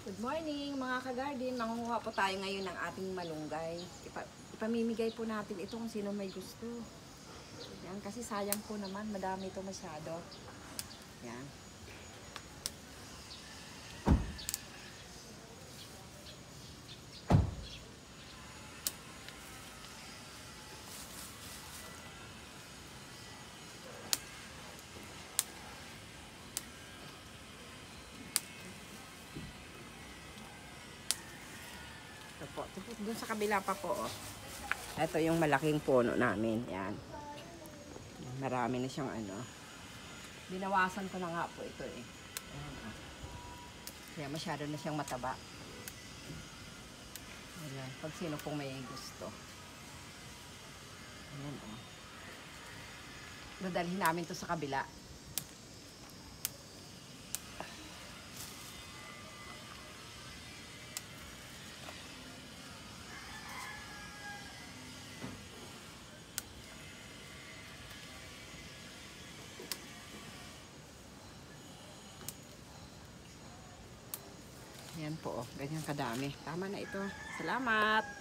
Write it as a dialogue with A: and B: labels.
A: Good morning mga ka-garden. Mangunguha po tayo ngayon ng ating malunggay. Ipamimigay po natin ito kung sino may gusto. Yan, kasi sayang po naman. Madami ito masyado. Yan. Ito po, dun sa kabila pa po. Oh. Ito yung malaking puno namin. Yan. Marami na siyang ano. Binawasan ko na nga po ito eh. Ayan, oh. Kaya masyado na siyang mataba. Ayan. Pag sino pong may gusto. Ayan, oh. Dadalhin namin to sa kabila. Yan po, ganyan kadami. Tama na ito. Salamat!